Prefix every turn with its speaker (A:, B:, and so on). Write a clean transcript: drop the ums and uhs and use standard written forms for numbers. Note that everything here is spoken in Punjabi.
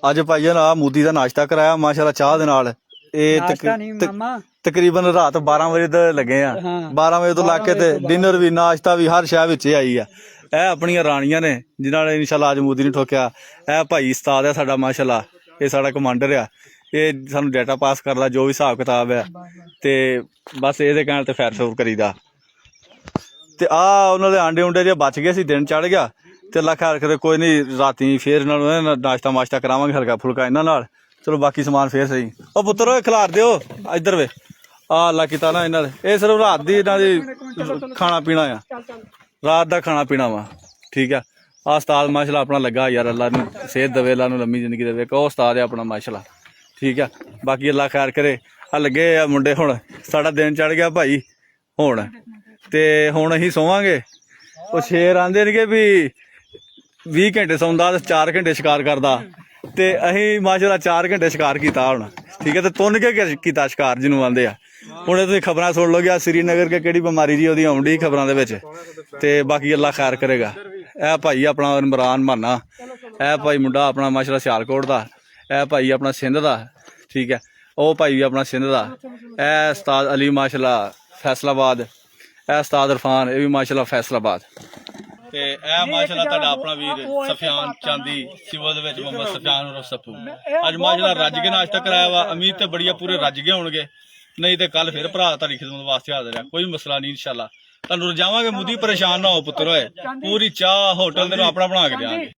A: ਅੱਜ ਭਾਈ ਜਾਨ ਆ ਮੋਦੀ ਦਾ ਨਾਸ਼ਤਾ ਕਰਾਇਆ ਮਾਸ਼ਾਅੱਲਾ ਚਾਹ ਦੇ ਨਾਲ। ਇਹ ਤਕਰੀਬਨ ਰਾਤ 12 ਵਜੇ ਤੋਂ ਲੱਗੇ ਆ। 12 ਵਜੇ ਤੋਂ ਲਾ ਕੇ ਤੇ ਡਿਨਰ ਵੀ ਨਾਸ਼ਤਾ ਵੀ ਹਰ ਸ਼ੈ ਵਿੱਚ ਆਈ ਆ। ਇਹ ਆਪਣੀਆਂ ਰਾਣੀਆਂ ਨੇ ਜਿਨ੍ਹਾਂ ਨੇ ਇਨਸ਼ਾਅੱਲਾ ਅੱਜ ਮੋਦੀ ਨੂੰ ਠੋਕਿਆ। ਇਹ ਭਾਈ ਉਸਤਾਦ ਆ ਸਾਡਾ ਮਾਸ਼ਾਅੱਲਾ, ਇਹ ਸਾਡਾ ਕਮਾਂਡਰ ਆ। ਇਹ ਸਾਨੂੰ ਡਾਟਾ ਪਾਸ ਕਰਦਾ ਜੋ ਵੀ ਹਿਸਾਬ ਕਿਤਾਬ ਹੈ ਤੇ ਬਸ ਇਹਦੇ ਕਹਿਣ ਤੇ ਫੈਰ ਸ਼ੋਰ ਕਰੀਦਾ। ਤੇ ਆ ਉਹਨਾਂ ਦੇ ਆਂਡੇ ਉਂਡੇ ਜੇ ਬਚ ਗਏ ਸੀ, ਦਿਨ ਚੜ ਗਿਆ ਤੇ ਅੱਲਾ ਖੈਰ ਕਰੇ। ਕੋਈ ਨਹੀਂ ਰਾਤੀ ਫੇਰ ਇਹਨਾਂ ਨੂੰ ਨਾਸ਼ਤਾ ਮਾਸ਼ਤਾ ਕਰਾਵਾਂਗੇ ਹਲਕਾ ਫੁਲਕਾ ਇਹਨਾਂ ਨਾਲ। ਚਲੋ ਬਾਕੀ ਸਮਾਨ ਫੇਰ ਸਹੀ। ਉਹ ਪੁੱਤਰ ਓਏ ਖਿਲਾਰ ਦਿਓ ਇੱਧਰ ਵੇ। ਆ ਅੱਲਾ ਕੀਤਾ ਨਾ ਇਹਨਾਂ ਦੇ, ਇਹ ਸਿਰਫ ਰਾਤ ਦੀ ਇਹਨਾਂ ਦੀ ਖਾਣਾ ਪੀਣਾ ਆ, ਰਾਤ ਦਾ ਖਾਣਾ ਪੀਣਾ ਵਾ। ਠੀਕ ਆ। ਆ ਉਸਤਾਦ ਮਾਸ਼ਾਅੱਲਾ ਆਪਣਾ ਲੱਗਾ ਯਾਰ, ਅੱਲਾ ਨੂੰ ਸਿਹਤ ਦੇਵੇ, ਅੱਲਾ ਨੂੰ ਲੰਮੀ ਜ਼ਿੰਦਗੀ ਦੇਵੇ। ਉਹ ਉਸਤਾਦ ਆ ਆਪਣਾ ਮਾਸ਼ਾਅੱਲਾ। ਠੀਕ ਆ। ਬਾਕੀ ਅੱਲਾ ਖੈਰ ਕਰੇ। ਆ ਲੱਗੇ ਆ ਮੁੰਡੇ। ਹੁਣ ਸਾਡਾ ਦਿਨ ਚੜ ਗਿਆ ਭਾਈ ਹੁਣ, ਤੇ ਹੁਣ ਅਸੀਂ ਸੋਵਾਂਗੇ। ਉਹ ਸ਼ੇਰ ਆਂਦੇ ਨੇਗੇ ਵੀ 20 ਘੰਟੇ ਸੌਂਦਾ ਤੇ 4 ਘੰਟੇ ਸ਼ਿਕਾਰ ਕਰਦਾ, ਤੇ ਅਸੀਂ ਮਾਸ਼ਾਅੱਲਾ 4 ਘੰਟੇ ਸ਼ਿਕਾਰ ਕੀਤਾ ਹੁਣ। ਠੀਕ ਹੈ। ਤੇ ਤੁੰਨ ਕੇ ਕੀਤਾ ਸ਼ਿਕਾਰ ਜਿਹਨੂੰ ਆਂਦੇ ਆ। ਹੁਣ ਤੁਸੀਂ ਖਬਰਾਂ ਸੁਣ ਲਓ ਗਿਆ ਸ੍ਰੀਨਗਰ ਕੇ ਕਿਹੜੀ ਬਿਮਾਰੀ ਜੀ ਉਹਦੀ ਆਉਣ ਡਈ ਖਬਰਾਂ ਦੇ ਵਿੱਚ। ਤੇ ਬਾਕੀ ਅੱਲਾ ਖੈਰ ਕਰੇਗਾ। ਇਹ ਭਾਈ ਆਪਣਾ ਇਮਰਾਨ ਮਾਨਾ, ਇਹ ਭਾਈ ਮੁੰਡਾ ਆਪਣਾ ਮਾਸ਼ਾਅੱਲਾ ਸਿਆਲਕੋਟ ਦਾ, ਇਹ ਭਾਈ ਆਪਣਾ ਸਿੰਧ ਦਾ। ਠੀਕ ਹੈ। ਉਹ ਭਾਈ ਵੀ ਆਪਣਾ ਸਿੰਧ ਦਾ। ਇਹ ਉਸਤਾਦ ਅਲੀ ਮਾਸ਼ਾਅੱਲਾ ਫੈਸਲਾਬਾਦ, ਇਹ ਉਸਤਾਦ ਇਰਫਾਨ ਇਹ ਵੀ ਮਾਸ਼ਾਅੱਲਾ ਫੈਸਲਾਬਾਦ। ਤੇ ਇਹ ਮਾਸ਼ਾਅੱਲਾ ਤੁਹਾਡਾ ਆਪਣਾ ਵੀਰ ਸਫਿਆਨ ਚਾਂਦੀ ਸਿਵਲ ਦੇ ਵਿੱਚ ਮੁਹੰਮਦ ਸਫਿਆਨ ਉਰਫ ਸੱਪੂ। ਅੱਜ ਮਾਸ਼ਾਅੱਲਾ ਰੱਜ ਕੇ ਨਾਸ਼ਤਾ ਕਰਾਇਆ ਵਾ। ਉਮੀਦ ਤੇ ਬੜੀਆ ਪੂਰੇ ਰੱਜ ਗਏ ਹੋਣਗੇ, ਨਹੀਂ ਤੇ ਕੱਲ ਫਿਰ ਭਰਾ ਤੁਹਾਡੀ ਖਿਦਮਤ ਵਾਸਤੇ ਹਾਜ਼ਰ ਆ। ਕੋਈ ਮਸਲਾ ਨਹੀਂ ਇਨਸ਼ਾਅੱਲਾ। ਤੁਹਾਨੂੰ ਰਜਾਵਾਂਗੇ। ਮੁੱਦੀ ਪਰੇਸ਼ਾਨ ਨਾ ਹੋ ਪੁੱਤਰ ਓਏ। ਪੂਰੀ ਚਾਹ ਹੋਟਲ ਦੇ ਨੂੰ ਆਪਣਾ ਬਣਾ ਕੇ ਦਿਆਂਗੇ।